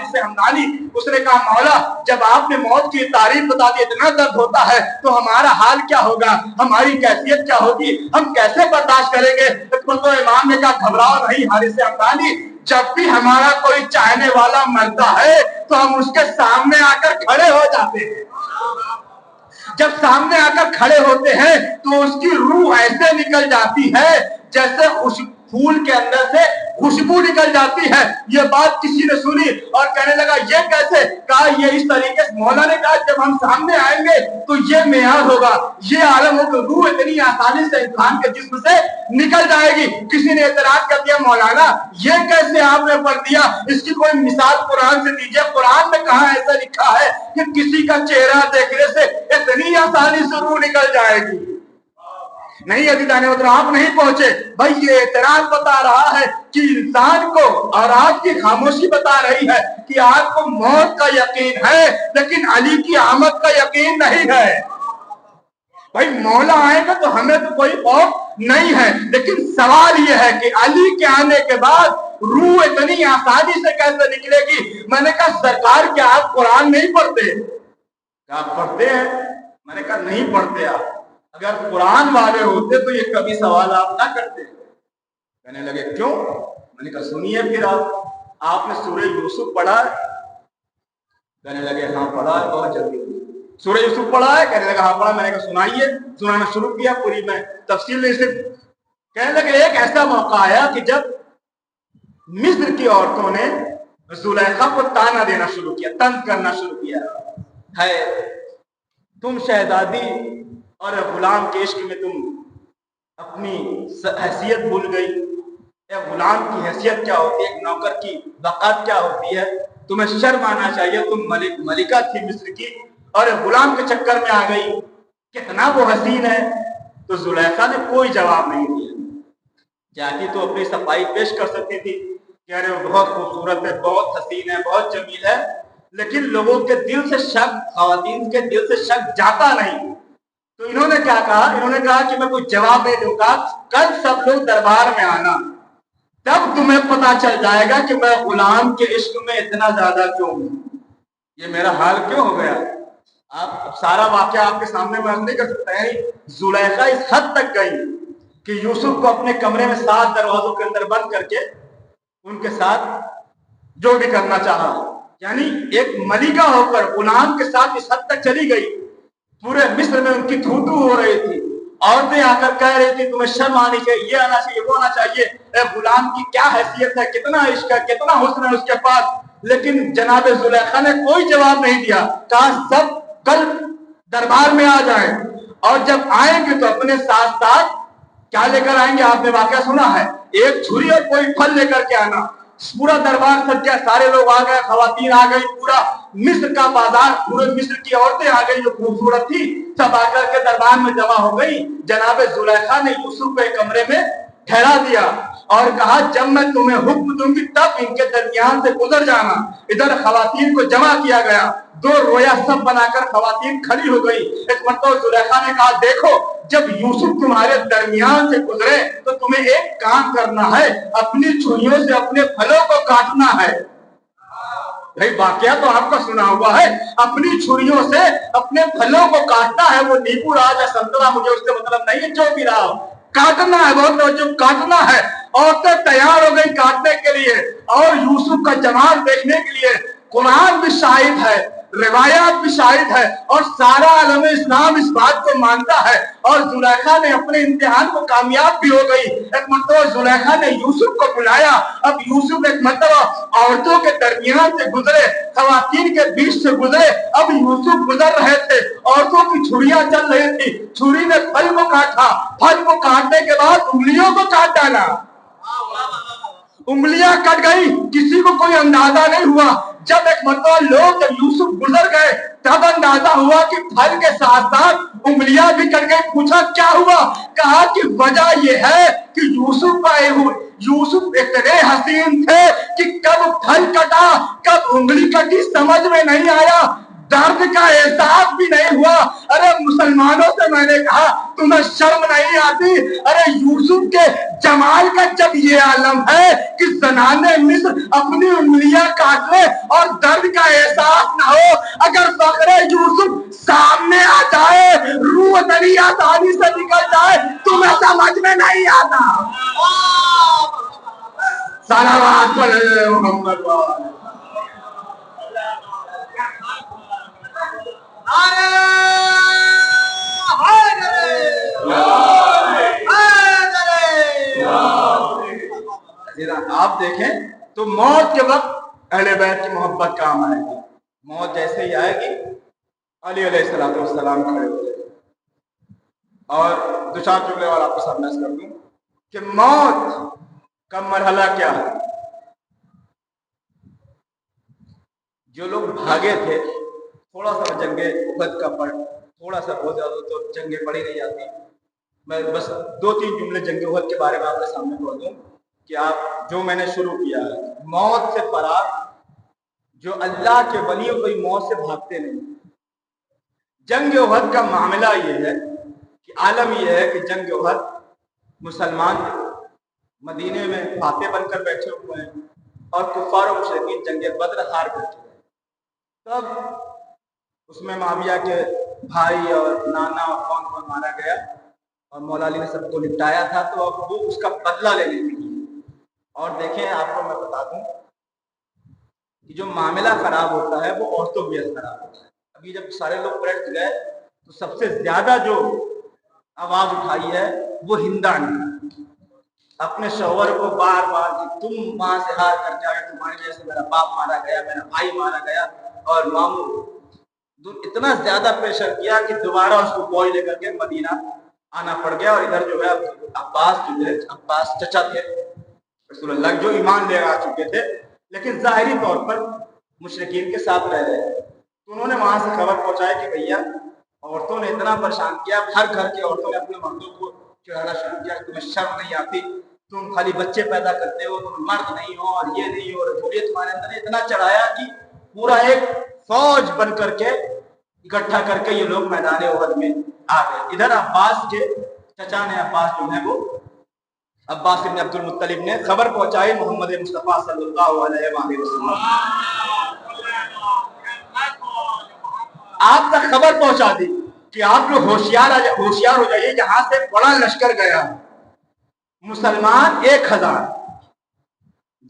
से हमदानी। उसने कहा मौला जब आपने मौत की तारीफ बता दी, इतना दर्द होता है तो हमारा हाल क्या होगा, हमारी कैफियत क्या होगी, हम कैसे बर्दाश्त करेंगे। तो इमाम ने कहा घबराओ नहीं हारिस हमदानी, जब भी हमारा कोई चाहने वाला मरता है तो हम उसके सामने आकर खड़े हो जाते हैं। जब सामने आकर खड़े होते हैं तो उसकी रूह ऐसे निकल जाती है जैसे उस फूल के अंदर से खुशबू निकल जाती है। ये बात किसी ने सुनी और कहने लगा ये कैसे, कहा ये इस तरीके से। मौला ने कहा जब हम सामने आएंगे तो ये मेयार होगा, ये आलम होगा, रूह इतनी आसानी से इंसान के जिस्म से निकल जाएगी। किसी ने एतराज कर दिया मौलाना ये कैसे आपने पढ़ दिया, इसकी कोई मिसाल कुरान से दीजिए। कुरान में कहाँ ऐसा लिखा है कि किसी का चेहरा देखने से इतनी आसानी से रूह निकल जाएगी। नहीं अजीज़ान उधर आप नहीं पहुंचे भाई। ये एतराज बता रहा है कि इंसान को, और आज की खामोशी बता रही है कि आपको मौत का यकीन है लेकिन अली की आमद का यकीन नहीं है। भाई मौला आएगा तो हमें तो कोई खौफ नहीं है, लेकिन सवाल यह है कि अली के आने के बाद रूह इतनी आसानी से कैसे निकलेगी। मैंने कहा सरकार क्या आप कुरान नहीं पढ़ते? आप पढ़ते हैं? मैंने कहा नहीं पढ़ते आप। अगर कुरान वाले होते तो ये कभी सवाल आप ना करते। कहने लगे क्यों? मैंने कहा सुनिए फिर आपने सूरह यूसुफ पढ़ा है? कहने लगे हाँ पढ़ा है, बहुत जल्दी। सूरह यूसुफ पढ़ा है? कहने लगा हाँ पढ़ा। मैंने कहा सुनाइए। सुनाना शुरू किया, पूरी मैं तफसील नहीं से। कहने लगे एक ऐसा मौका आया कि जब मिस्र की औरतों ने जुलेखा को ताना देना शुरू किया, तंज करना शुरू किया है, तुम शहजादी और गुलाम के इश्क में तुम अपनी हैसियत भूल गई। गुलाम की हैसियत क्या होती है, एक नौकर की वक़ात क्या होती है, तुम्हें शर्म आना चाहिए। तुम मलिका थी मिस्र की और गुलाम के चक्कर में आ गई, कितना वो हसीन है। तो जुलेखा ने कोई जवाब नहीं दिया। जाती तो अपनी सफाई पेश कर सकती थी कि अरे वो बहुत खूबसूरत है, बहुत हसीन है, बहुत जमील है, लेकिन लोगों के दिल से शक, ख़वातीन के दिल से शक जाता नहीं। तो इन्होंने क्या कहा, इन्होंने कहा कि मैं कोई जवाब नहीं दूंगा, कल सब लोग दरबार में आना, तब तुम्हें पता चल जाएगा कि मैं गुलाम के इश्क में इतना ज्यादा क्यों हूं, ये मेरा हाल क्यों हो गया। आप सारा वाकया आपके सामने मैं नहीं कर सकता है। जुलेखा इस हद तक गई कि यूसुफ को अपने कमरे में 7 दरवाजों के अंदर बंद करके उनके साथ जो भी करना चाहा, यानी एक मलिका होकर गुलाम के साथ इस हद तक चली गई। पूरे मिस्र में उनकी थू-थू हो रही थी। औरतें आकर कह रही थी तुम्हें शर्म आनी चाहिए, ये आना चाहिए, वो आना चाहिए। गुलाम की क्या हैसियत है, कितना इश्क है, कितना हुस्न है उसके पास। लेकिन जनाब जुलेखा ने कोई जवाब नहीं दिया। कहा सब कल दरबार में आ जाए और जब आएंगे तो अपने साथ साथ क्या लेकर आएंगे, आपने वाकया सुना है, एक छुरी और कोई फल लेकर के आना। पूरा दरबार सज गया, सारे लोग आ गए, खवातीन आ गई, पूरा मिस्र का बाजार, पूरे मिस्र की औरतें आ गई जो खूबसूरत थी, सब आकर के दरबार में जमा हो गई। जनाब जुलेखा ने यूसुफ को एक कमरे में ठहरा दिया और कहा जब मैं तुम्हें हुक्म दूंगी तब इनके दरमियान से गुजर जाना। इधर खवातीन को जमा किया गया, 2 रोया सब बनाकर खवातीन खड़ी हो गई। एक मतलब जुलेखा ने कहा देखो जब यूसुफ तुम्हारे दरमियान से गुजरे तो तुम्हें एक काम करना है, अपनी छुरियों से अपने फलों को काटना है। भाई वाकया तो आपका सुना हुआ है, अपनी छुरियों से अपने फलों को काटना है। वो नींबू रहा या संतरा, मुझे उससे मतलब नहीं है, जो भी रहा काटना है, बहुत जो काटना है। औरतें तैयार हो गई काटने के लिए और यूसुफ का जमाल देखने के लिए। कुरान भी शाहिद है, रिवायात भी शाहिद है और सारा आलम इस्लाम इस बात को मानता है। और जुलेखा ने अपने इम्तिहान को कामयाब भी हो गई। एक मतलब जुलेखा ने यूसुफ को बुलाया। अब यूसुफ एक मतलब औरतों के दरमियान से गुजरे, खवातीन के बीच से गुजरे। अब यूसुफ गुजर रहे थे, औरतों की छुरियां चल रही थी, छुरी ने फल को काटा, फल को काटने के बाद उंगलियों को काट डाला। उंगलियां कट गई, किसी को कोई अंदाजा नहीं हुआ। जब एक मतलब लोग जब यूसुफ गुजर गए तब अंदाजा हुआ कि फल के साथ साथ उंगलियां भी कट गई। पूछा क्या हुआ, कहा कि वजह यह है कि यूसुफ इतने हसीन थे कि कब फल कटा कब उंगली कटी समझ में नहीं आया, दर्द का एहसास भी नहीं हुआ। अरे मुसलमानों से मैंने कहा तुम्हें शर्म नहीं आती? अरे यूसुफ के जमाल का जब ये आलम है कि जनाने मिस्र अपनी उंगलियां काट ले और सलावत पढ़े मोहम्मद वाले। आप देखें तो मौत के वक्त अहले बैत की मोहब्बत काम आएगी। मौत जैसे ही आएगी अली अलैहिस्सलाम खड़े हो जाएंगे। और दो चार जुमले और आपको सामने कर दूं कि मौत का मरहला क्या है। जो लोग भागे थे, थोड़ा सा जंगे उहद का पढ़, थोड़ा सा बहुत ज्यादा तो जंगे पढ़ी नहीं जाती। मैं बस दो तीन जुमले जंगे उहद के बारे में आपके सामने पढ़ दूं कि आप जो मैंने शुरू किया है, मौत से फरार, जो अल्लाह के वलियों कोई मौत से भागते नहीं। जंग उहद का मामला ये है कि आलम यह है कि जंग उहद मुसलमान मदीने में फाते बनकर बैठे हुए हैं और कुफार और मुशरिकीन जंग बद्र हार कर चुके हैं। तब उसमें माविया के भाई और नाना और कौन कौन मारा गया और मौला अली ने सबको निपटाया था। तो अब वो उसका बदला लेने के लिए, और देखें आपको मैं बता दूं कि जो मामला खराब होता है वो औरतों की वजह खराब होता है। अभी जब सारे लोग पलट गए तो सबसे ज्यादा जो आवाज उठाई है वो हिंदा ने अपने शौहर को बार बार कि तुम वहां से हार करके आए, तुम्हारी वजह से मेरा बाप मारा गया, मेरा भाई मारा गया, और मामू इतना ज्यादा प्रेशर किया कि दोबारा उसको बॉय लेकर के मदीना आना पड़ गया। और इधर जो है अब्बास चचा थे रसूलुल्लाह जो ईमान ले आ चुके थे, लेकिन जाहिरी तौर पर मुशरिकीन के साथ रह रहे थे। तो उन्होंने वहां से खबर पहुंचाई कि भैया औरतों ने इतना परेशान किया, हर घर की औरतों ने अपने मर्दों को चिढ़ाना शुरू किया, तुम्हें शर्म नहीं आती, तुम खाली बच्चे पैदा करते हो, तुम मर्द नहीं हो, और ये नहीं हो, रसूलियत तुम्हारे अंदर इतना चढ़ाया कि पूरा एक फौज बन करके इकट्ठा करके ये लोग मैदान उहद में आ गए। इधर अब्बास के चचा ने, अब्बास जो है वो अब्बास इब्न अब्दुल मुत्तलिब ने खबर पहुंचाई मोहम्मद मुस्तफा सल्लल्लाहु अलैहि वसल्लम, आप तक खबर पहुंचा दी कि आप लोग होशियार हो जाइए, यहां से बड़ा लश्कर गया। मुसलमान 1000,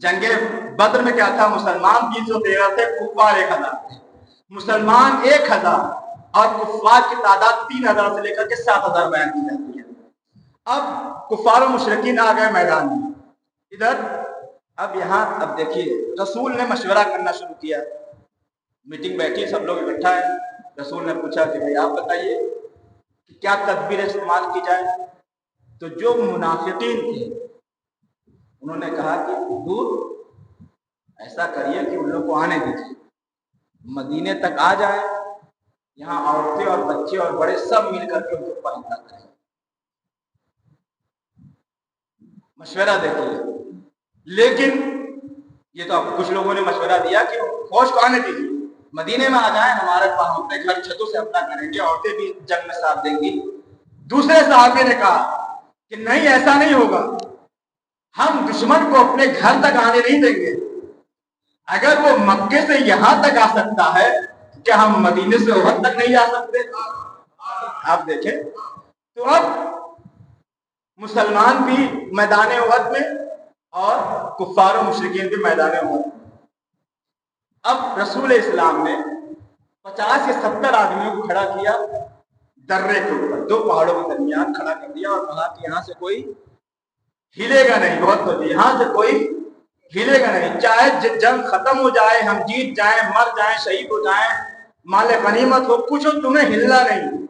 जंगे बद्र में क्या था, मुसलमान 313 थे, कुफार 1000 थे। मुसलमान 1000 और कुफार की तादाद 3000 से लेकर के 7000 बयान की जाती है। अब कुफार और मुशरिकीन आ गए मैदान में। इधर अब यहाँ अब देखिए रसूल ने मशवरा करना शुरू किया, मीटिंग बैठी, सब लोग इकट्ठा है। रसूल ने पूछा कि भाई आप बताइए कि क्या तदबीर इस्तेमाल की जाए। तो जो मुनाफिकीन थे उन्होंने कहा कि हुजूर ऐसा करिए कि उन लोग को आने दीजिए, मदीने तक आ जाए, यहाँ औरतें और बच्चे और बड़े सब मिल करके उनके ऊपर हमला करें। मशवरा देखिए, लेकिन ये तो आप कुछ लोगों ने मशवरा दिया कि फौज को आने दीजिए, मदीने में आ जाए, हमारे पास अपने घर छतों से अपना करेंगे, औरतें भी जंग में साथ देंगी। दूसरे सहाबी ने कहा कि नहीं, ऐसा नहीं होगा, हम दुश्मन को अपने घर तक आने नहीं देंगे। अगर वो मक्के से यहां तक आ सकता है, क्या हम मदीने से उहद तक नहीं आ सकते? आप देखें तो अब मुसलमान भी मैदान उहद में और कुफार और मुशरिकीन भी मैदान उहद में। अब रसूल इस्लाम ने 50 या 70 आदमियों को खड़ा किया दर्रे के ऊपर, दो पहाड़ों के दरमियान खड़ा कर दिया और कहा कि यहाँ से कोई हिलेगा नहीं। बहुत तो यहाँ से कोई हिलेगा नहीं, चाहे जंग खत्म हो जाए, हम जीत जाए, मर जाए, शहीद हो जाए, माले गनीमत हो, कुछ हो, तुम्हें हिलना नहीं।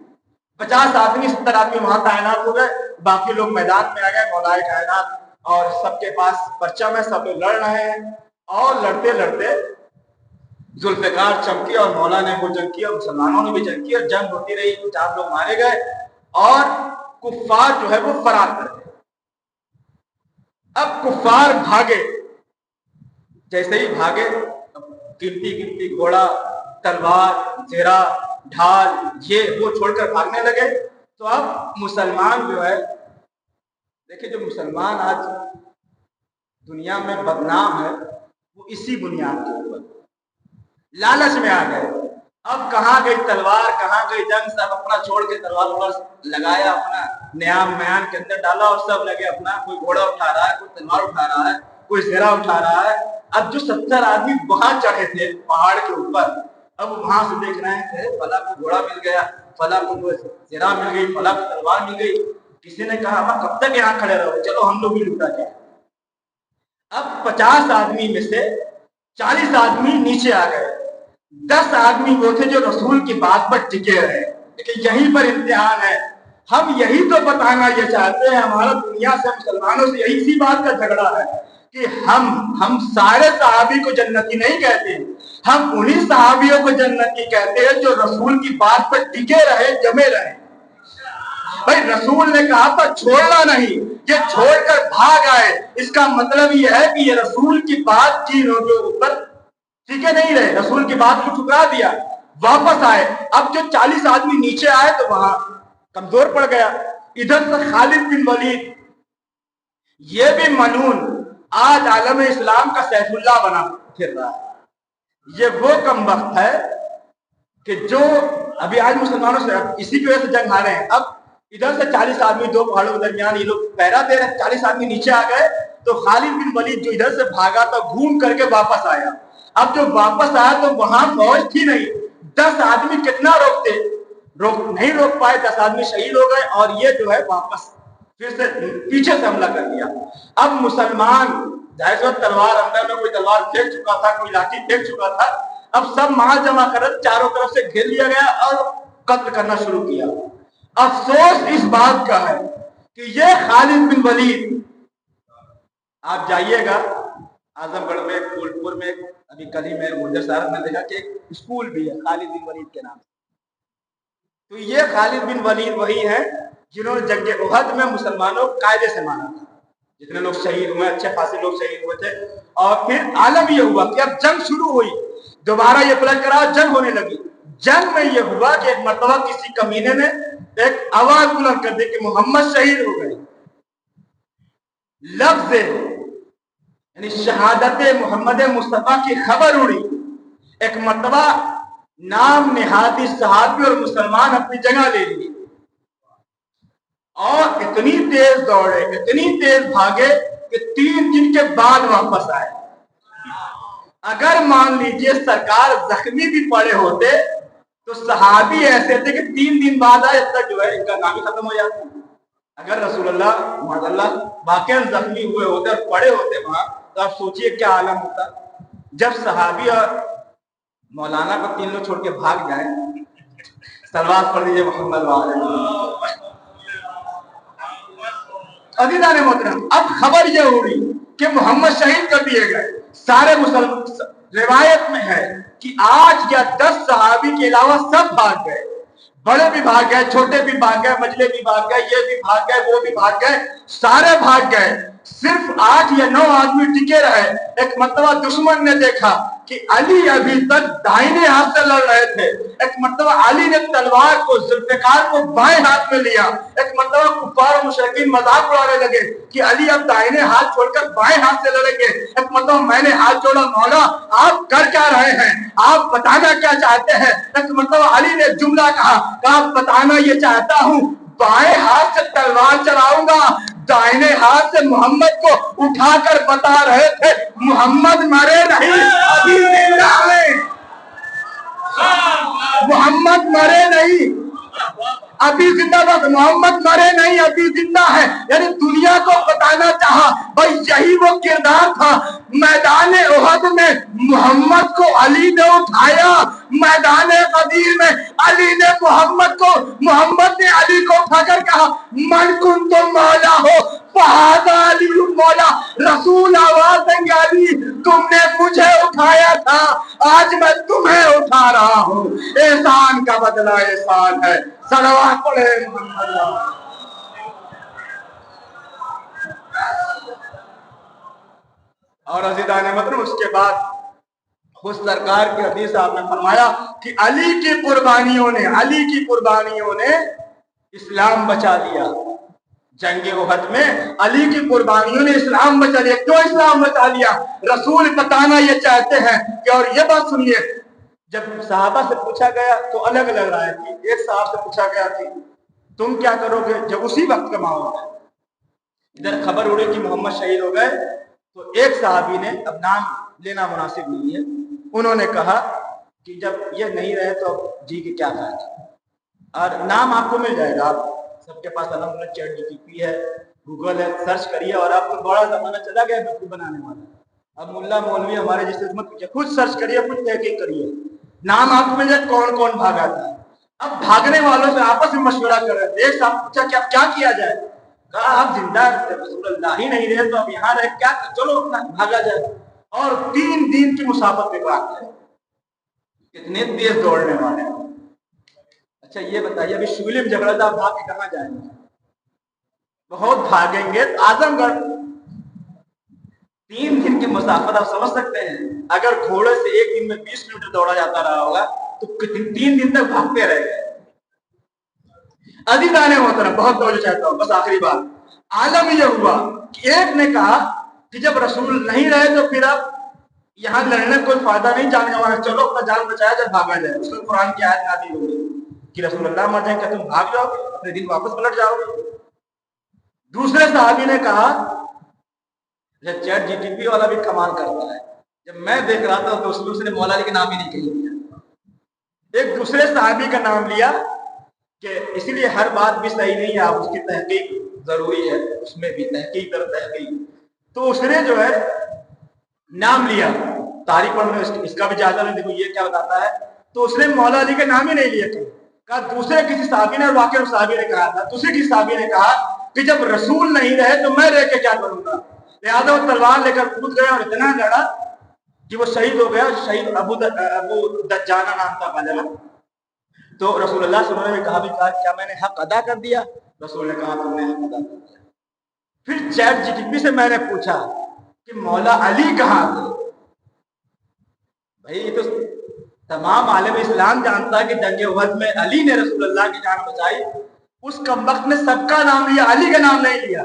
50 आदमी 70 आदमी वहां तैनात हो गए, बाकी लोग मैदान में आ गए, मौलाए कायनात, और सबके पास परचम है, सब लोग लड़ रहे हैं। और लड़ते लड़ते जुल्फिकार चमकी और मौला ने वो जंग की और मुसलमानों ने भी जंग की और जंग होती रही। 4 लोग मारे गए और कुफार जो है वो फरार कर गए। अब कुफार भागे, जैसे ही भागे गिनती गिनती घोड़ा, तलवार, जेरा, ढाल, ये वो छोड़कर भागने लगे। तो अब मुसलमान जो है, देखिए जो मुसलमान आज दुनिया में बदनाम है वो इसी बुनियाद के ऊपर, लालच में आ गए। अब कहाँ गई तलवार, कहाँ गई जंग, सब अपना छोड़ के तलवार लगाया, अपना न्याम म्यान के अंदर डाला और सब लगे अपना, कोई घोड़ा उठा रहा है, कोई तलवार उठा रहा है, कोई सेहरा उठा रहा है। अब जो 70 आदमी वहां चढ़े थे पहाड़ के ऊपर, अब वहां से देख रहे हैं फला को घोड़ा मिल गया, फला को सेहरा मिल गई, फला को तलवार मिल गई। किसी ने कहा हम कब तक यहाँ खड़े रहो, चलो हम लोग भी लूटा जाए। अब 50 आदमी में से 40 आदमी नीचे आ गए, 10 आदमी वो थे जो रसूल की बात पर टिके रहे। लेकिन यहीं पर इम्तिहान है, हम यही तो बताना ये चाहते हैं, हमारा दुनिया से मुसलमानों से यही इसी बात का झगड़ा है कि हम सारे सहाबी को जन्नती नहीं कहते, हम उन्हीं सहाबियों को जन्नती कहते हैं जो रसूल की बात पर टिके रहे, जमे रहे। भाई रसूल ने कहा था छोड़ना नहीं, ये छोड़कर भाग आए, इसका मतलब ये है कि ये रसूल की बात की के ऊपर टिके नहीं रहे, रसूल की बात को ठुकरा दिया, वापस आए। अब जो 40 आदमी नीचे आए तो वहां कमजोर पड़ गया। इधर से खालिद बिन वलीद, ये भी मनून, आज आलम इस्लाम का सैफुल्लाह बना फिर रहा है। ये वो कम वक्त है कि जो अभी आज मुसलमानों से इसी की वजह से जंग हारे हैं। अब इधर से 40 आदमी दो पहाड़ों के दरमियान ये लोग पहरा दे रहे हैं, 40 आदमी नीचे आ गए तो खालिद बिन वलीद जो इधर से भागा था घूम करके वापस आया। अब जो वापस आया तो वहां फौज थी नहीं, 10 आदमी कितना रोकते, नहीं रोक पाए, 10 आदमी शहीद हो गए और ये जो है वापस फिर से पीछे से हमला कर दिया। अब मुसलमान जाहिर तलवार अंदर में, कोई तलवार फेंक चुका था, कोई लाठी फेंक चुका था, अब सब माल जमा कर चारों तरफ से घेर लिया गया और कत्ल करना शुरू किया। अफसोस इस बात का है कि ये खालिद बिन वलीद, आप जाइएगा आजमगढ़ में, फूलपुर में, अभी कल ही में मुझे साहब ने देखा कि एक स्कूल भी है खालिद बिन वलीद के नाम से। तो ये खालिद बिन वलीद वही है जिन्होंने जंग उहद में मुसलमानों को कायदे से मारा था। जितने लोग शहीद हुए, अच्छे खासे लोग शहीद हुए थे। और फिर आलम ये हुआ कि अब जंग शुरू हुई, दोबारा ये पलट करा, जंग होने लगी। जंग में ये हुआ कि एक मर्तबा किसी कमीने ने एक आवाज बुलंद कर दी कि मोहम्मद शहीद हो गए। लफ्ज यानी शहादत मोहम्मद मुस्तफा की खबर उड़ी। एक मर्तबा नाम निहाती सहाबी और मुसलमान अपनी जगह ले लिए और इतनी तेज दौड़े, इतनी तेज भागे कि 3 दिन के बाद वापस आए। अगर मान लीजिए सरकार जख्मी भी पड़े होते तो सहाबी ऐसे थे कि 3 दिन बाद आए, तक जो है इनका काम ही खत्म हो जाता। अगर रसूलुल्लाह माशाअल्लाह वाकई जख्मी हुए होते और पड़े होते वहां, तो आप सोचिए क्या आलम होता। जब सहाबी और मौलाना को 3 लोग छोड़ के भाग जाए, सलवात पढ़ दीजिए मोहम्मद वाले। अजीज़ान मोहतरम, अब खबर यह उड़ी कि मोहम्मद शहीद कर दिए गए। सारे मुसलमान, रिवायत में है कि 8 या 10 सहाबी के अलावा सब भाग गए, बड़े भी भाग गए, छोटे भी भाग गए, मजले भी भाग गए, ये भी भाग गए, वो भी भाग गए, सारे भाग गए। सिर्फ 8 या 9 आदमी टिके रहे। एक मर्तबा दुश्मन ने देखा कि अली अभी तक दाहिने हाथ से लड़ रहे थे। एक मर्तबा अली ने तलवार को, जुल्फिकार को बाएं हाथ में लिया। एक मर्तबा कुफ्फार और मुशरिकीन मजाक उड़ाने लगे कि अली अब दाहिने हाथ छोड़कर बाएं हाथ से लड़ेंगे। एक मर्तबा मैंने हाथ जोड़ा, मौला आप कर क्या रहे हैं, आप बताना क्या चाहते हैं। एक मर्तबा अली ने जुमला कहा बताना ये चाहता हूँ, बाएं हाथ से तलवार चलाऊंगा, दाहिने हाथ से मोहम्मद को उठाकर बता रहे थे मोहम्मद मरे नहीं, अभी जिंदा है, मोहम्मद मरे नहीं, अभी जिंदाबाद, मोहम्मद मरे नहीं, अभी जिंदा है। यानी दुनिया को बताना चाहा भाई यही वो किरदार था। मैदान उहद में मोहम्मद को अली ने उठाया, मैदान गदीर में अली ने मोहम्मद को, मोहम्मद ने अली को उठाकर कहा मन कुन तुम मौला हो, फहादा अली मौला। रसूल आवाज देंगे अली तुमने मुझे उठाया था, आज मैं तुम्हें उठा रहा हूँ। एहसान का बदला एहसान है। सलवात पढ़े मोहम्मद। और अज़ीज़ान मतलब उसके बाद खुद सरकार की हदीस आपने फरमाया कि अली की कुर्बानियों ने इस्लाम बचा लिया। जंगे उहद में अली की कुर्बानियों ने इस्लाम बचा लिया। क्यों इस्लाम बचा लिया? रसूल बताना ये चाहते हैं कि, और ये बात सुनिए, जब सहाबा से पूछा गया तो अलग अलग राय थी। एक साहब से पूछा गया कि तुम क्या करोगे जब उसी वक्त का माहौल है, इधर खबर उड़ी कि मोहम्मद शहीद हो गए, تو ایک صحابی نے، اب نام لینا مناسب نہیں ہے، انہوں نے کہا کہ جب یہ نہیں رہے تو جی کے کیا فائدہ، اور نام آپ کو مل جائے گا، آپ سب کے پاس الحمدللہ چیٹ جی پی ٹی ہے، گوگل ہے، سرچ کریے، اور آپ کو بڑا زمانہ چلا گیا ہے بنانے والا، اب ملا مولوی ہمارے جس خدمت کیجیے، خود سرچ کریے، خود تحقیق کریے، نام آپ کو مل جائے کون کون بھاگا تھا۔ اب بھاگنے والوں سے آپس میں مشورہ کر رہے تھے، ایک صاحب پوچھا کہ اب کیا کیا جائے، کہا آپ زندہ رسول اللہ ہی نہیں رہے تو اب یہاں رہے کیا، چلو اپنا بھاگا جائے، اور 3 دن کی مسافت پہ بھاگ گئے، اتنے تیز دوڑنے والے۔ اچھا یہ بتائیے ابھی شگلی میں جھگڑا تھا، بھاگ کے کہاں جائیں گے، بہت بھاگیں گے، اعظم گڑھ 3 دن کی مسافت آپ سمجھ سکتے ہیں، اگر گھوڑے سے ایک دن میں 20 کلومیٹر دوڑا جاتا رہا ہوگا تو 3 دن تک بھاگتے رہ گئے۔ عزیزان محترم، بہت توجہ چاہتا ہوں، بس آخری بات، عالم یہ ہوا کہ ایک نے کہا کہ جب رسول نہیں رہے تو پھر اب یہاں لڑنے کوئی فائدہ نہیں، جان گنوانا، چلو اپنا جان بچایا جب بھاگا جائے۔ اس میں قرآن کی آیت نازل ہوئی کہ رسول اللہ مر جائیں، کیا تم بھاگ جاؤ گے، اپنے دن واپس پلٹ جاؤ گے؟ دوسرے صحابی نے کہا، چیٹ جی ٹی پی والا بھی کمال کرتا ہے، جب میں دیکھ رہا تھا تو اس نے مولا علی کے نام ہی نہیں کہی، ایک دوسرے صحابی کا نام لیا کہ اس لیے ہر بات بھی صحیح نہیں ہے، آپ اس کی تحقیق ضروری ہے، اس میں بھی تحقیق اور تحقیق، تو اس نے جو ہے نام لیا، تاریخ پر اس کا بھی جائزہ نہیں، دیکھو یہ کیا بتاتا ہے، تو اس نے مولا علی کا نام ہی نہیں لیا، کہا دوسرے کسی صحابی نے، اور واقعی صحابی نے کہا تھا، دوسرے کسی صحابی نے کہا کہ جب رسول نہیں رہے تو میں رہ کے کیا کروں گا، لہٰذا وہ تلوار لے کر کود گیا اور اتنا لڑا کہ وہ شہید ہو گیا، شہید ابو دجانہ نام تھا غالبا۔ تو رسول اللہ صلی اللہ علیہ وسلم نے کہا کیا میں نے حق ادا کر دیا، رسول نے کہا تم نے حق ادا کر دیا۔ پھر چیٹ جی ٹی پی سے میں نے پوچھا کہ مولا علی کہاں تھے، بھائی یہ تو تمام عالم اسلام جانتا ہے کہ جنگ احد میں علی نے رسول اللہ کی جان بچائی، اس کمبخت نے سب کا نام لیا، علی کا نام نہیں لیا۔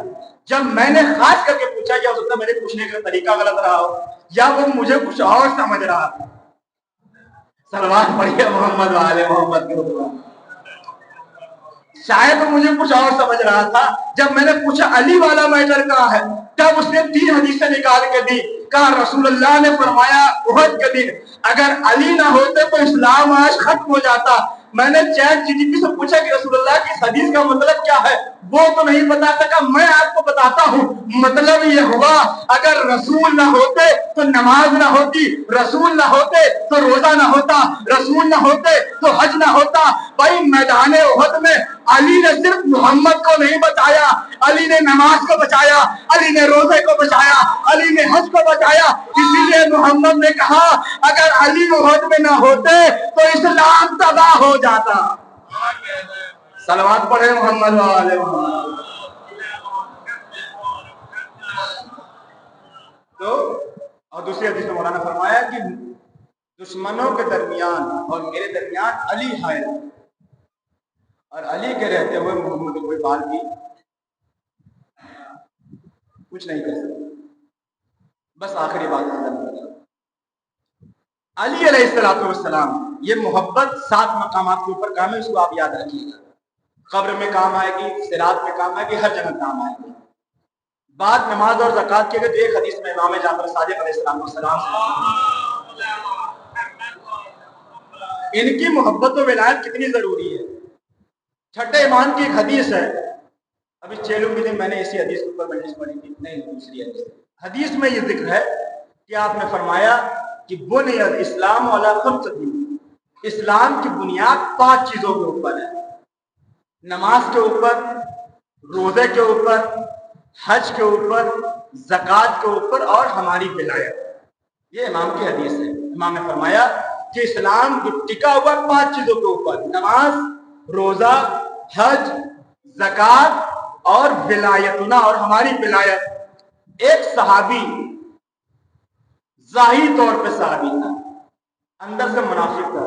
جب میں نے خاص کر کے پوچھا، یا ہو سکتا ہے میرے پوچھنے کا طریقہ غلط رہا ہو، یا وہ مجھے کچھ اور سمجھ رہا تھا، صلوات پڑھیے محمد والے محمد کے اوپر، شاید وہ مجھے کچھ اور سمجھ رہا تھا۔ جب میں نے پوچھا علی والا میٹر کہاں ہے، تب اس نے 3 حدیثیں نکال کے دی، کہا رسول اللہ نے فرمایا احد کے دن اگر علی نہ ہوتے تو اسلام آج ختم ہو جاتا۔ میں نے چیٹ جی ٹی پی سے پوچھا کہ رسول اللہ کی اس حدیث کا مطلب کیا ہے، وہ تو نہیں بتا سکا، میں آپ کو بتاتا ہوں، مطلب یہ ہوا اگر رسول نہ ہوتے تو نماز نہ ہوتی، رسول نہ ہوتے تو روزہ نہ ہوتا، رسول نہ ہوتے تو حج نہ ہوتا۔ بھائی میدان احد میں علی نے صرف محمد کو نہیں بچایا، علی نے نماز کو بچایا، علی نے روزے کو بچایا، علی نے حج کو بچایا، اسی لیے محمد نے کہا اگر علی احد میں نہ ہوتے تو اسلام تباہ ہو جاتا۔ صلوات پڑھے محمد والے محمد۔ تو اور دوسری حدیث میں مولانا فرمایا کہ دشمنوں کے درمیان اور میرے درمیان علی حائل، اور علی کے رہتے ہوئے محمد کو کوئی بال بھی کچھ نہیں کر سکتا۔ بس آخری بات علی علیہ السلام، یہ محبت 7 مقامات کے اوپر کام ہے، اس کو آپ یاد رکھیے گا، قبر میں کام آئے گی، صراط میں کام آئے گی، ہر جگہ کام آئے گی۔ بات نماز اور زکوٰۃ کی، ایک حدیث میں امام جعفر صادق علیہ السلام ان کی محبت و ولایت کتنی ضروری ہے۔ چھٹے ایمان کی ایک حدیث ہے، ابھی 6 لوگ بھی دن میں نے اسی حدیث کے اوپر مجلس پڑھی تھی، نہیں دوسری حدیث میں یہ ذکر ہے کہ آپ نے فرمایا کہ بنی الاسلام علی 5، اسلام کی بنیاد 5 چیزوں کے اوپر ہے، نماز کے اوپر، روزے کے اوپر، حج کے اوپر، زکوٰۃ کے اوپر، اور ہماری ولایت۔ یہ امام کی حدیث ہے، امام نے فرمایا کہ اسلام جو ٹکا ہوا 5 چیزوں کے اوپر، نماز، روزہ، حج، زکوٰۃ اور ولایتنا، اور ہماری ولایت۔ ایک صحابی ظاہری طور پہ صحابی تھا، اندر سے منافق تھا،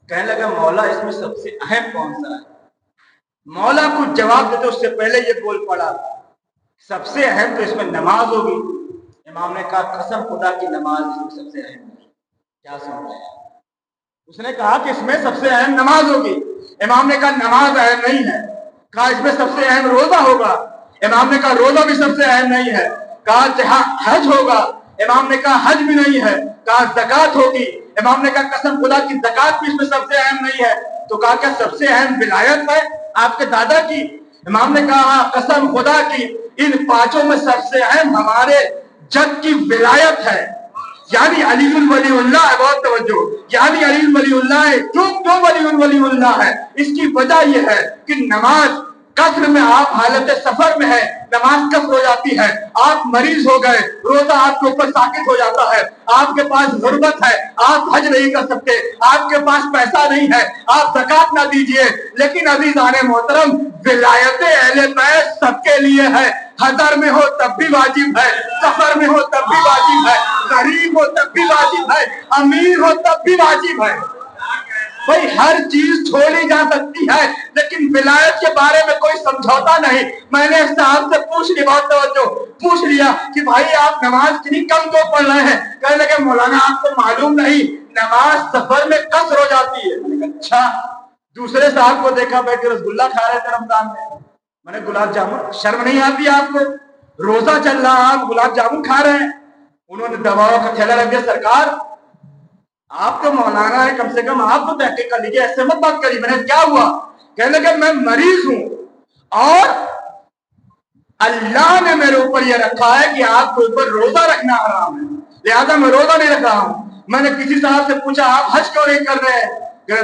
کہنے لگا مولا اس میں سب سے اہم کون سا ہے؟ مولا کو جواب دیتے اس سے پہلے یہ بول پڑا سب سے اہم تو اس میں نماز ہوگی۔ امام نے کہا قسم خدا کی نماز اس میں سب سے اہم ہے۔ کیا سن رہے ہیں؟ اس نے کہا کہ اس میں سب سے اہم نماز ہوگی۔ امام نے کہا نماز اہم نہیں ہے۔ کہا اس میں سب سے اہم روزہ ہوگا۔ امام نے کہا روزہ بھی سب سے اہم نہیں ہے۔ कहा हज होगा, इमाम ने कहा हज भी नहीं है। कहा ज़कात होगी, इमाम ने कहा कसम खुदा की ज़कात भी इसमें सबसे अहम नहीं है। तो कहा क्या सबसे अहम विलायत है आपके दादा की? इमाम ने कहा कसम खुदा की इन पांचों में सबसे अहम हमारे जद की विलायत है, यानी अलीउल वलीउल्लाह है। बहुत तवज्जो, यानी अलीउल वलीउल्लाह है। क्यों वलीउल वलीउल्लाह है? इसकी वजह यह है कि नमाज कसर में, आप हालत सफर में है, नमाज कसर हो जाती है। आप मरीज हो गए, रोजा आपके ऊपर साकित हो जाता है, आपके पास गुर्बत है, आप हज नहीं कर सकते, आपके पास पैसा नहीं है, आप ज़कात ना दीजिए। लेकिन अज़ीज़ाने मोहतरम, विलायते अहले बैत सबके लिए है। हदर में हो तब भी वाजिब है, सफर में हो तब भी वाजिब है, गरीब हो तब भी वाजिब है, अमीर हो तब भी वाजिब है। भाई हर चीज छोड़ी जा सकती है, लेकिन विलायत के बारे में कोई समझौता नहीं। मैंने साहब से पूछ लिया, बहुत तवज्जो, पूछ लिया कि भाई आप नमाज कितनी कम क्यों पढ़ रहे हैं? कहने लगे मौलाना आपको मालूम नहीं, नमाज सफर में कसर हो जाती है। मैंने कहा अच्छा। दूसरे साहब को देखा बैठ के रसगुल्ला खा रहे थे रमजान में, मैंने गुलाब जामुन, शर्म नहीं आती आपको? रोजा चल रहा, आप गुलाब जामुन खा रहे हैं। उन्होंने दवाओं का थैला रख दिया, सरकार आप तो मौलाना है, कम से कम आप तो तहकीक कर लीजिए, ऐसे मत बात करिए। मैंने क्या हुआ? कहने लगे मैं मरीज हूं और अल्लाह ने मेरे ऊपर यह रखा है कि आपके ऊपर रोजा रखना हराम है, लिहाजा मैं रोजा नहीं रख रहा हूं। मैंने किसी साहब से पूछा आप हज क्यों नहीं कर रहे हैं?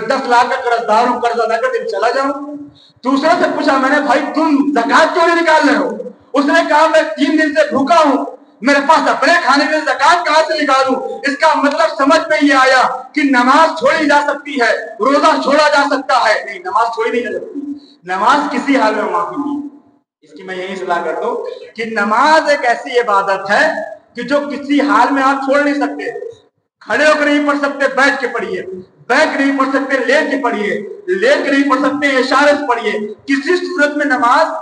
10 लाख का कर्जदार हूं, कर्ज अदा कर दिन चला जाऊं। दूसरे से पूछा मैंने, भाई तुम ज़कात क्यों नहीं निकाल रहे हो? उसने कहा मैं 3 दिन से भूखा हूं, मेरे पास अपने खाने के लिए ज़कात कहां से निकालूं? इसका मतलब समझ में ये आया कि नमाज छोड़ी जा सकती है, रोजा छोड़ा जा सकता है। नहीं, नमाज छोड़ी नहीं जा सकती, नमाज किसी हाल में माफी नहीं। इसकी मैं यही सलाह करता हूं कि नमाज एक ऐसी इबादत है कि जो किसी हाल में आप छोड़ नहीं सकते। खड़े होकर नहीं पढ़ सकते, बैठ के पढ़िए, बैठ के नहीं पढ़ सकते, लेट के पढ़िए, लेट के नहीं पढ़ सकते, इशारे से पढ़िए। किसी सूरत में नमाज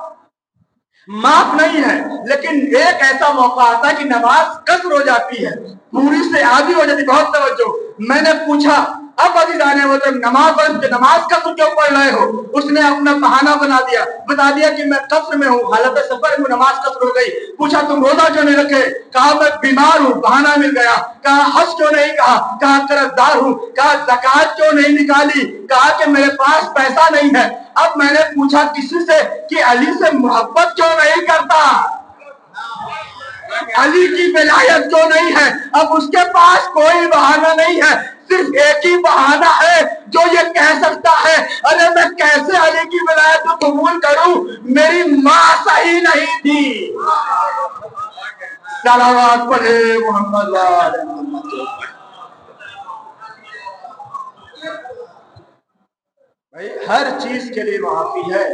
माफ नहीं है। लेकिन एक ऐसा मौका आता है कि नमाज कसर हो जाती है, पूरी से आधी हो जाती है। बहुत तवज्जो, मैंने पूछा अब अज़ीज़ाने मोहतरम नमाज कसर क्यों पढ़ रहे हो? उसने अपना बहाना बता दिया कि मैं कसर में हूँ, हालत सफर में नमाज कसर हो गई। पूछा तुम रोजा क्यों नहीं रखे? कहा मैं बीमार हूँ, बहाना मिल गया। कहा हज क्यों नहीं? कहा कर्जदार हूँ। कहा ज़कात क्यों नहीं निकाली? कहा कि मेरे पास पैसा नहीं है। अब मैंने पूछा किसी से कि अली से मोहब्बत क्यों नहीं करता, अली की विलायत क्यों नहीं है? अब उसके पास कोई बहाना नहीं है, सिर्फ एक ही बहाना है जो ये कह सकता है अरे मैं कैसे अली की विलायत को कबूल करूं, मेरी मां सही नहीं थी। सलावत पढ़े मोहम्मद। भाई हर चीज के लिए माफी है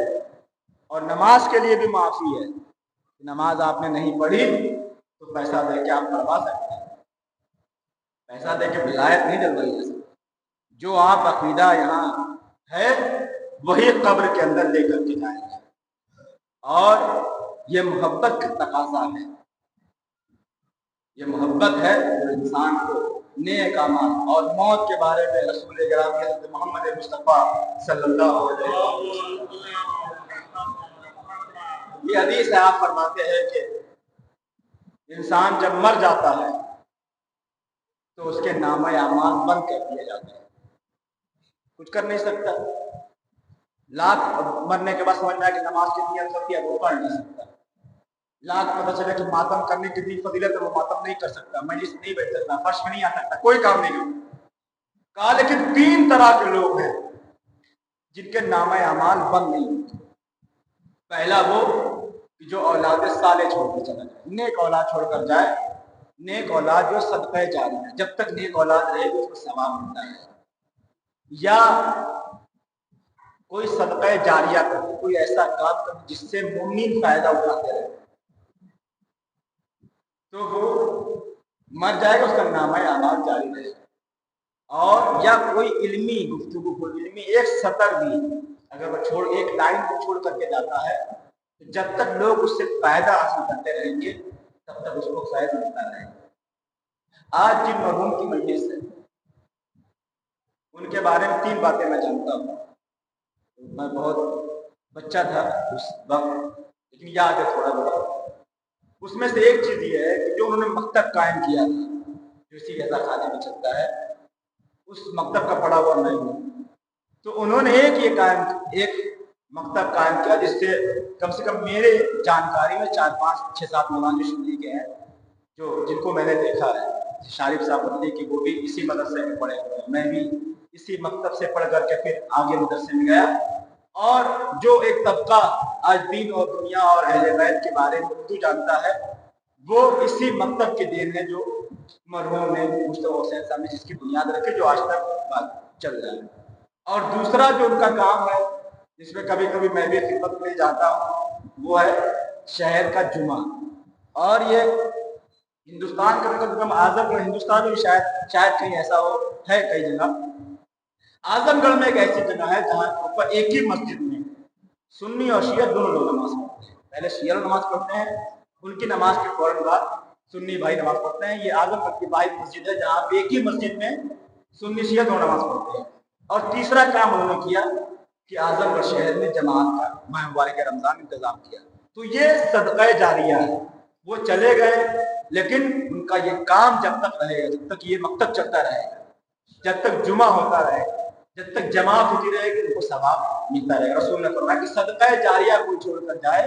और नमाज के लिए भी माफी है। नमाज आपने नहीं पढ़ी तो पैसा दे के आप पढ़वा सकते हैं, पैसा दे के विलायत नहीं डलवाई जा सकती। जो आप अकीदा यहाँ है वही कब्र के अंदर लेकर के जाएंगे, और ये मोहब्बत का तकाजा है, ये मोहब्बत है जो इंसान को नेक अमाल और मौत के बारे में रसूल गिरामी हज़रत मोहम्मद मुस्तफ़ा सल्लल्लाहु अलैहि वसल्लम ये हदीस है, आप फरमाते हैं कि इंसान जब मर जाता है तो उसके नामे अमाल बंद कर दिए जाते हैं, कुछ कर नहीं सकता। लाख मरने के बाद समझ में आया कि नमाज की नियत होती है, वो पढ़ नहीं सकता। लाख पता चले कि मातम करने की भी फजीलत है, वो मातम नहीं कर सकता, मजलिस नहीं बैठ सकता, फर्श में नहीं आ सकता, कोई काम नहीं कर सकता। कहा लेकिन 3 तरह के लोग हैं जिनके नामे अमाल बंद नहीं होते। पहला वो जो औलाद साले छोड़कर चला जाए, नेक औलाद छोड़कर जाए, नेक औलाद जो सदक़े जारी है, जब तक नेक औलाद रहेगी उसको सवाब मिलता है। या कोई सदक़े जारिया करे, कोई ऐसा काम करे जिससे मुमिन फायदा उठाते रहे, तो वो मर जाएगा, उसका नामा अमाल जारी रहेगा। और या कोई इल्मी गुफ्तगू हो, इल्मी एक सतर भी अगर वो छोड़, एक लाइन को छोड़ करके जाता है, तो जब तक लोग उससे फायदा हासिल करते रहेंगे तब तक उसको फैज मिलता रहेगा। आज जिन मरहूम की मजलिस है उनके बारे में 3 बातें मैं जानता हूँ। मैं बहुत बच्चा था उस वक्त, लेकिन याद है थोड़ा बहुत। उसमें से एक चीज ये है कि जो उन्होंने मकतब कायम किया था, जो इसी रजा खाने में चलता है, उस मकतब का पढ़ा हुआ नहीं हूँ, तो उन्होंने एक मकतब कायम किया जिससे कम से कम मेरे जानकारी में 4 5 6 7 मौलाना जो सुन्नी के हैं, जो जिनको मैंने देखा है, शारिफ साहब बदली की, वो भी इसी मदरसे में पढ़े हुए हैं, मैं भी इसी मकतब से पढ़ करके फिर आगे मदरसे में गया। और जो एक तबका आज दीन और दुनिया और अहले बैत के बारे में उर्दू जानता है, वो इसी मकतब के देन है जो मरहूम ने मुस्तफा हुसैन साहब ने जिसकी बुनियाद रखे, जो आज तक बात चल रहा है। और दूसरा जो उनका काम है, जिसमें कभी कभी मैं भी खिदमत में जाता हूँ, वो है शहर का जुमा। और ये हिंदुस्तान का मतलब आजमगढ़, हिंदुस्तान में शायद कहीं ऐसा हो, है कई जगह। आजमगढ़ में एक ऐसी जगह है जहाँ ऊपर एक ही मस्जिद में सुन्नी और शिया दोनों लोग नमाज पढ़ते हैं। पहले शिया नमाज पढ़ते हैं, उनकी नमाज के फौरन बाद सुन्नी भाई नमाज पढ़ते हैं। ये आजमगढ़ की वाहिद मस्जिद है जहाँ पे एक ही मस्जिद में सुन्नी शिया दोनों नमाज पढ़ते हैं। और तीसरा काम उन्होंने किया कि आजमगढ़ शहर में जमात का माह मुबारक रमजान इंतजाम किया। तो ये सदका जारिया है। वो चले गए, लेकिन उनका ये काम जब तक रहेगा, जब तक ये मकतब चलता रहेगा, जब तक जुमा होता रहेगा, जब तक जमात होती रहेगी, उनको सवाब मिलता रहेगा। रसूल ने फरमाया कि सदका जारिया कोई छोड़कर जाए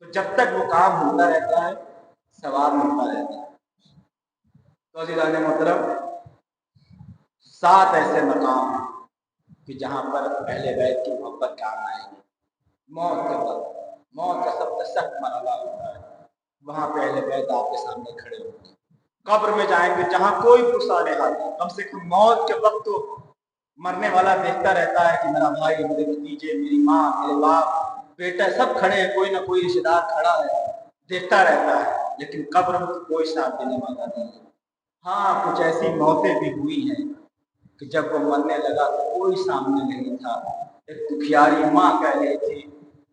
तो जब तक वो काम होता रहता है, सवाब मिलता रहता है। तो अज़ीज़ान मोहतरम, 7 ऐसे मकाम हैं कि जहाँ पर अहले बैत की मोहब्बत काम आएगी। मौत के वक्त, मौत का सबसे सख्त मरहला होता है, वहाँ पे अहले बैत आपके सामने खड़े होंगे। कब्र में जाएंगे जहाँ कोई पुरसाने हाल नहीं, कम से कम मौत के वक्त तो मरने वाला देखता रहता है कि मेरा भाई, मेरे भतीजे, मेरी माँ, मेरे बाप, बेटा सब खड़े हैं, कोई ना कोई रिश्तेदार खड़ा है, देखता रहता है। लेकिन कब्र में कोई साथ देने वाला नहीं है। हाँ, कुछ ऐसी मौतें भी हुई हैं कि जब वो मरने लगा तो कोई सामने नहीं था। एक दुखियारी माँ कह रही थी,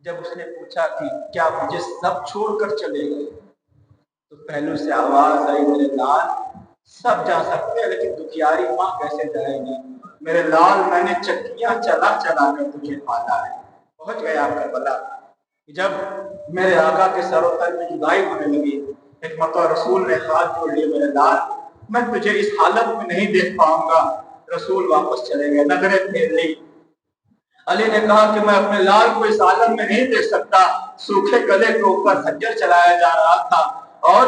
जब उसने पूछा कि क्या मुझे सब छोड़कर चले गए, तो पहलू से आवाज आई, मेरे लाल सब जा सकते हैं लेकिन दुखियारी माँ कैसे जाएगी। मेरे लाल, मैंने चक्कियां चला चला कर तुझे पाला है। पहुंच गया आप करबला। जब मेरे आका के सरोतर में जुदाई होने लगी, एक मरतबा रसूल ने हाथ जोड़ लिए, मेरे लाल मैं तुझे इस हालत में नहीं देख पाऊंगा। रसूल वापस चले गए, नजरें फेर ली। अली ने कहा कि मैं अपने लाल को इस आलम में नहीं देख सकता। सूखे गले के ऊपर खंजर चलाया जा रहा था, और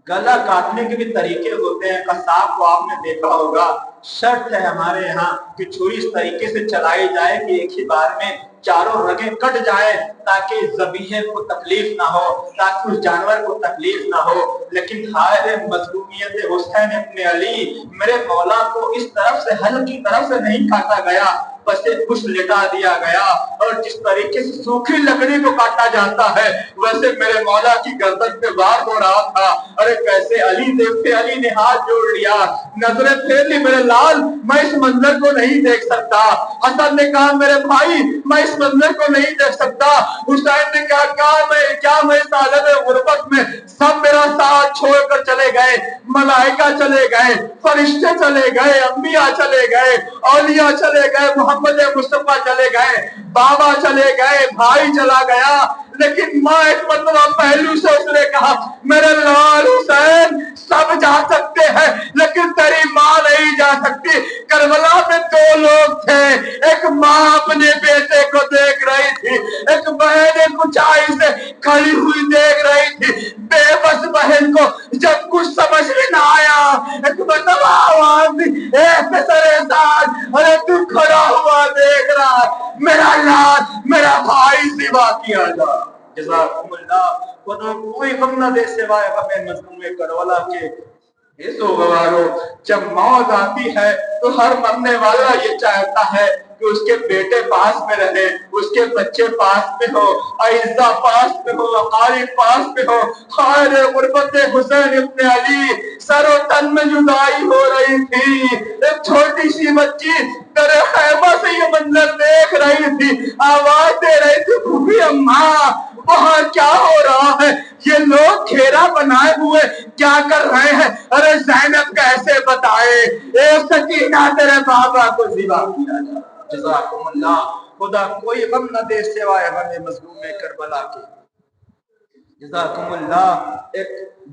गला काटने के भी तरीके होते हैं। कसाब को आपने देखा होगा, शर्त है हमारे यहाँ कि छुरी इस तरीके से चलाई जाए कि एक ही बार में चारों रगें कट जाए, ताकि ज़बीहे को तकलीफ ना हो, ताकि उस जानवर को तकलीफ ना हो। लेकिन हाय मज़लूमियत हुसैन इब्न अली, मेरे मौला को इस तरफ से हल की तरफ से नहीं काटा गया, बस एक कुछ लिटा दिया गया। और जिस तरीके से सूखी लकड़ी को काटा जाता है, वैसे मेरे मौला की गर्दन पे वार हो रहा था। अरे कैसे अली देखते, अली ने हाथ जोड़ लिया, नजरें फेर ली, मेरे लाल मैं इस मंजर को नहीं देख सकता। हसन ने कहा मेरे भाई मैं इस मंजर को नहीं देख सकता। हुसैन ने कहा क्या मैं इस आलम गुर्बत में सब मेरा साथ छोड़कर चले गए, मलाइका चले गए, फरिश्ते चले गए, अंबिया चले गए, औलिया चले गए, मोहम्मद मुस्तफा चले गए, बाबा चले गए, भाई चला गया, लेकिन माँ एक मतलब पहलू से उसने कहा मेरे लाल हुसैन सब जा सकते हैं लेकिन तेरी माँ नहीं जा सकती। करबला में 2 लोग थे, एक माँ अपने बेटे को देख रही थी, एक बहन ऊंचाई से खड़ी हुई देख रही थी। बेबस बहन को जब कुछ समझ में ना आया, एक मतलब आवाज दी, अरे तू खड़ा हुआ देख रहा, मेरा लाल मेरा भाई सिवा किया जा। जज़ाकुमुल्लाह, कोई गम न दे सिवाय गम मज़लूम करबला के। जब मौत आती है तो हर मरने वाला ये चाहता है कि उसके बेटे पास में रहे, उसके बच्चे पास में हो, अइज़्ज़ा पास में हो, अकारिब पास में हो। हाय रे गुर्बत हुसैन इब्न अली, सरो तन में जुदाई हो रही थी। एक छोटी सी बच्ची तेरे खैमा से ये मंजर देख रही थी, आवाज दे रही थी फूफी अम्मा वहाँ क्या हो रहा है, ये लोग घेरा बनाए हुए क्या कर रहे हैं। अरे ज़ैनब कैसे बताए, एक सकीना तेरे बाबा को ज़िबा किया जा। जज़ाकुमुल्लाह, खुदा कोई गम न दे सिवाय गम मज़लूम करबला के। جزاکم اللہ، ایک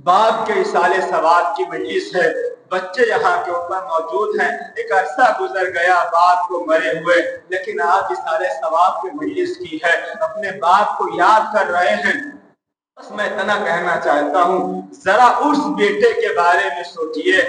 باپ کے اصالے ثواب کی مجلس ہے، بچے یہاں کے اوپر موجود ہیں، ایک عرصہ گزر گیا باپ کو مرے ہوئے، لیکن آج اصالے ثواب کی مجلس کی ہے، اپنے باپ کو یاد کر رہے ہیں۔ بس میں اتنا کہنا چاہتا ہوں، ذرا اس بیٹے کے بارے میں سوچئے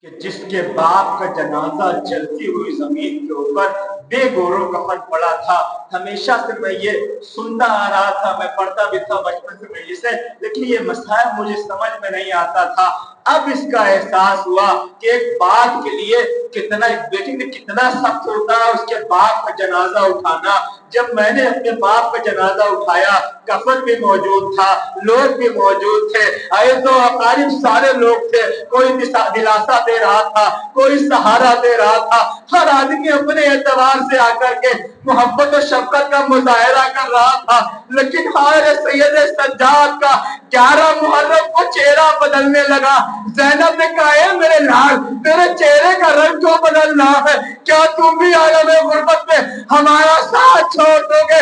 کہ جس کے باپ کا جنازہ جلتی ہوئی زمین کے اوپر بے گورو کفن پڑا تھا۔ ہمیشہ سے میں یہ سنتا آ رہا تھا، میں پڑھتا بھی تھا بچپن سے مجلس سے، لیکن یہ مسائل مجھے سمجھ میں نہیں آتا تھا۔ اب اس کا احساس ہوا کہ ایک باپ کے لیے کتنا، ایک بیٹے کے کتنا سخت ہوتا ہے اس کے باپ کا جنازہ اٹھانا۔ جب میں نے اپنے باپ کا جنازہ اٹھایا، کفن بھی موجود تھا، لوگ بھی موجود تھے، عیز و اقارب سارے لوگ تھے، کوئی دلاسا دے رہا تھا، کوئی سہارا دے رہا تھا، ہر آدمی اپنے اعتبار سے آ کر کے محبت و شفقت کا مظاہرہ کر رہا تھا۔ لیکن ہمارے سید سجاد کا 11 محرم کو چہرہ بدلنے لگا۔ زینب نے کہا، اے میرے لال، تیرے چہرے کا رنگ کیوں بدل رہا ہے؟ کیا تم بھی عالم غربت میں ہمارا ساتھ چھوڑ دو گے؟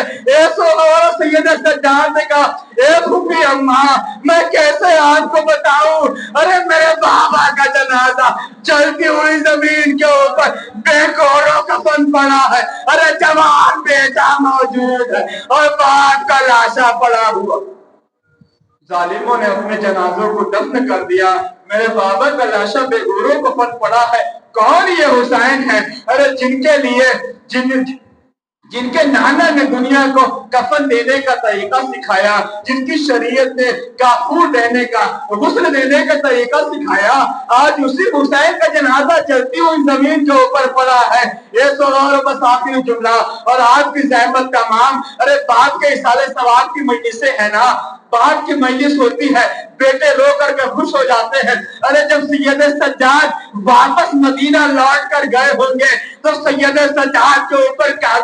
ہمارا سید سجاد نے کہا، اے پھوپھی اماں، میں کیسے آپ کو بتاؤں؟ ارے میرے بابا کا جنازہ چلتی ہوئی زمین کے اوپر بے گورو کفن پڑا ہے، ارے جوان بیٹا موجود ہے اور باپ کا لاشا پڑا ہوا۔ ظالموں نے اپنے جنازوں کو دفن کر دیا، میرے بابا کا لاشا بے گورو کفن پڑا ہے۔ کون یہ حسین ہے؟ ارے جن کے لیے جن کے نانا نے دنیا کو کفن دینے کا طریقہ سکھایا، جن کی شریعت نے کافور دینے کا، غسل دینے کا طریقہ سکھایا، آج اسی حسین کا جنازہ چلتی ہوئی زمین کے اوپر پڑا ہے۔ یہ سو اور بس آخری جملہ اور آپ کی زحمت تمام۔ ارے باپ کے اصالے ثواب کی مجلسیں ہیں نا، باپ کی مجلس ہوتی ہے، بیٹے رو کر کے خوش ہو جاتے ہیں۔ ارے جب سید سجاد واپس مدینہ لوٹ کر گئے ہوں گے تو سید سجاد کے اوپر کیا